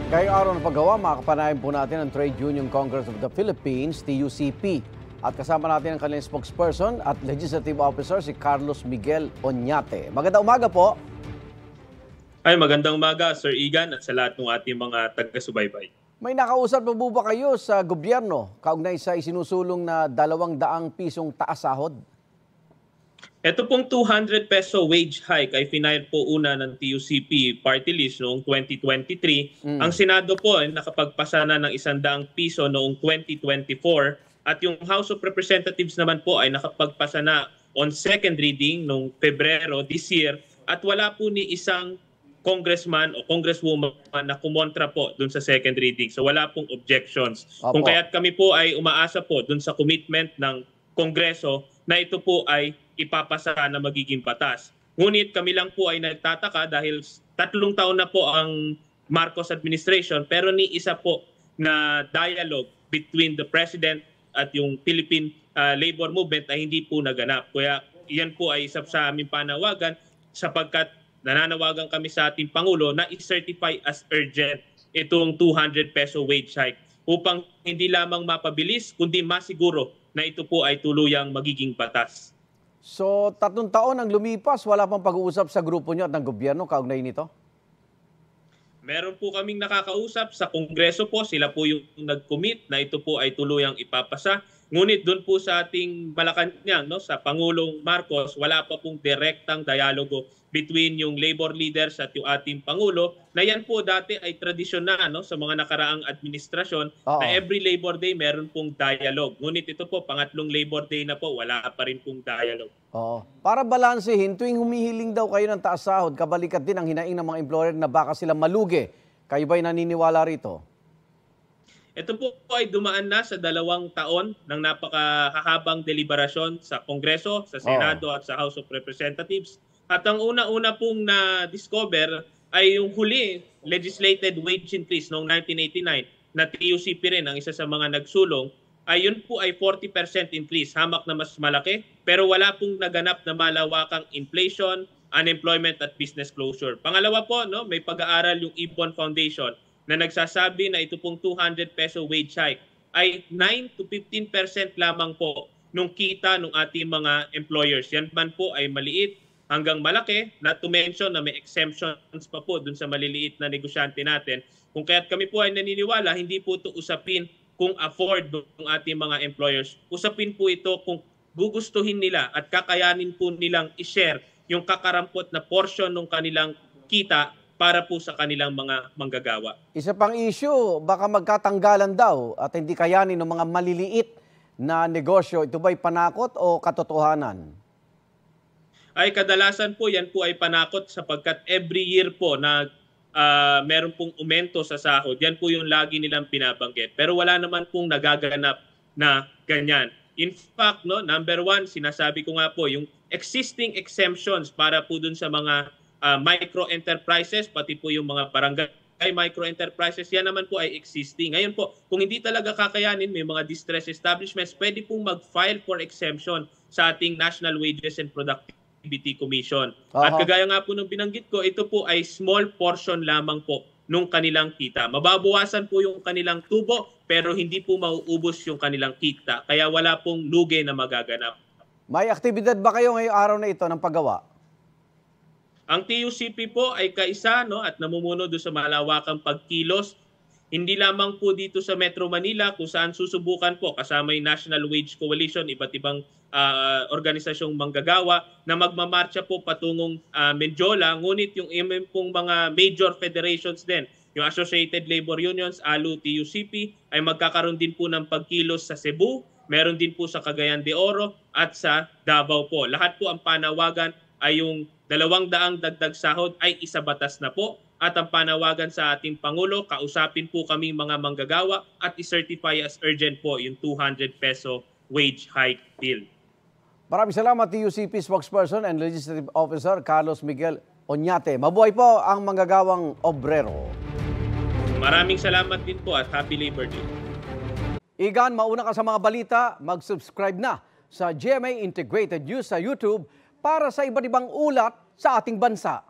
Ngayong araw ng paggawa, makakapanayan po natin ang Trade Union Congress of the Philippines, TUCP. At kasama natin ang kanilang spokesperson at legislative officer, si Carlos Miguel Oñate. Magandang umaga po. Ay, magandang umaga, Sir Igan, at sa lahat ng ating mga taga-subaybay. May nakausap po ba kayo sa gobyerno kaugnay sa isinusulong na 200 pisong taas sahod? Ito pong 200 peso wage hike ay final po una ng TUCP party list noong 2023. Ang Senado po ay nakapagpasa na ng 100 piso noong 2024 at yung House of Representatives naman po ay nakapagpasa na on second reading noong Pebrero this year at wala po ni isang congressman o congresswoman na kumontra po dun sa second reading. So wala pong objections. Opo. Kung kaya't kami po ay umaasa po dun sa commitment ng Kongreso na ito po ay ipapasa na magiging batas. Ngunit kami lang po ay nagtataka dahil 3 taon na po ang Marcos administration pero ni isa po na dialogue between the President at yung Philippine labor movement ay hindi po naganap. Kaya yan po ay isa sa aming panawagan sapagkat nananawagan kami sa ating Pangulo na i-certify as urgent itong 200 peso wage hike upang hindi lamang mapabilis kundi masiguro na ito po ay tuluyang magiging batas. So, 3 taon ang lumipas, wala pang pag-uusap sa grupo niyo at ng gobyerno kaugnay nito? Meron po kaming nakakausap sa Kongreso po, sila po yung nag-commit na ito po ay tuluyang ipapasa. Ngunit doon po sa ating Malacanang, no, sa Pangulong Marcos, wala pa pong direktang dialogo between yung labor leaders at yung ating Pangulo na yan po dati ay tradisyon na no, sa mga nakaraang administrasyon na every Labor Day meron pong dialogue. Ngunit ito po, pangatlong Labor Day na po, wala pa rin pong dialogue. Para balansehin, tuwing humihiling daw kayo ng taas sahod, kabalikat din ang hinaing ng mga employer na baka sila malugi. Kayo ba'y naniniwala rito? Ito po ay dumaan na sa 2 taon ng napakahabang deliberasyon sa Kongreso, sa Senado at sa House of Representatives. At ang una-una pong na-discover ay yung huli legislated wage increase noong 1989 na TUCP rin ang isa sa mga nagsulong, ay yun po ay 40% increase, hamak na mas malaki, pero wala pong naganap na malawakang inflation, unemployment at business closure. Pangalawa po, no, may pag-aaral yung Ipon Foundation na nagsasabi na ito pong 200 peso wage hike ay 9 to 15% lamang po nung kita ng ating mga employers. Yan man po ay maliit hanggang malaki, not to mention na may exemptions pa po dun sa maliliit na negosyante natin. Kung kaya't kami po ay naniniwala, hindi po ito usapin kung afford ng ating mga employers. Usapin po ito kung gugustuhin nila at kakayanin po nilang i-share yung kakarampot na portion ng kanilang kita para po sa kanilang mga manggagawa. Isa pang issue, baka magkatanggalan daw at hindi kayanin ng mga maliliit na negosyo. Ito ba'y panakot o katotohanan? Ay kadalasan po yan po ay panakot sapagkat every year po na meron pong umento sa sahod. Yan po yung lagi nilang binabanggit. Pero wala naman pong nagaganap na ganyan. In fact, no, number 1, sinasabi ko nga po, yung existing exemptions para po dun sa mga micro-enterprises, pati po yung mga barangay micro-enterprises, yan naman po ay existing. Ngayon po, kung hindi talaga kakayanin, may mga distress establishments, pwede pong mag-file for exemption sa ating National Wages and Productivity Commission. At kagaya nga po nung binanggit ko, ito po ay small portion lamang po nung kanilang kita. Mababawasan po yung kanilang tubo, pero hindi po mauubos yung kanilang kita. Kaya wala pong lugi na magaganap. May aktibidad ba kayo ngayong araw na ito ng paggawa? Ang TUCP po ay kaisa no, at namumuno doon sa malawakang pagkilos. Hindi lamang po dito sa Metro Manila kung saan susubukan po kasama yung National Wage Coalition, iba't ibang organisasyong manggagawa na magmamarcha po patungong Menjola. Ngunit yung pong mga major federations din, yung Associated Labor Unions, ALU, TUCP, ay magkakaroon din po ng pagkilos sa Cebu, meron din po sa Cagayan de Oro at sa Davao po. Lahat po ang panawagan ay yung 200 dagdag sahod ay isabatas na po at ang panawagan sa ating Pangulo, kausapin po kami mga manggagawa at i-certify as urgent po yung 200 peso wage hike bill. Maraming salamat, TUCP Spokesperson and Legislative Officer Carlos Miguel Oñate. Mabuhay po ang manggagawang obrero. Maraming salamat din po at Happy Labor Day. Igan, mauna ka sa mga balita, mag-subscribe na sa GMA Integrated News sa YouTube para sa iba't ibang ulat sa ating bansa.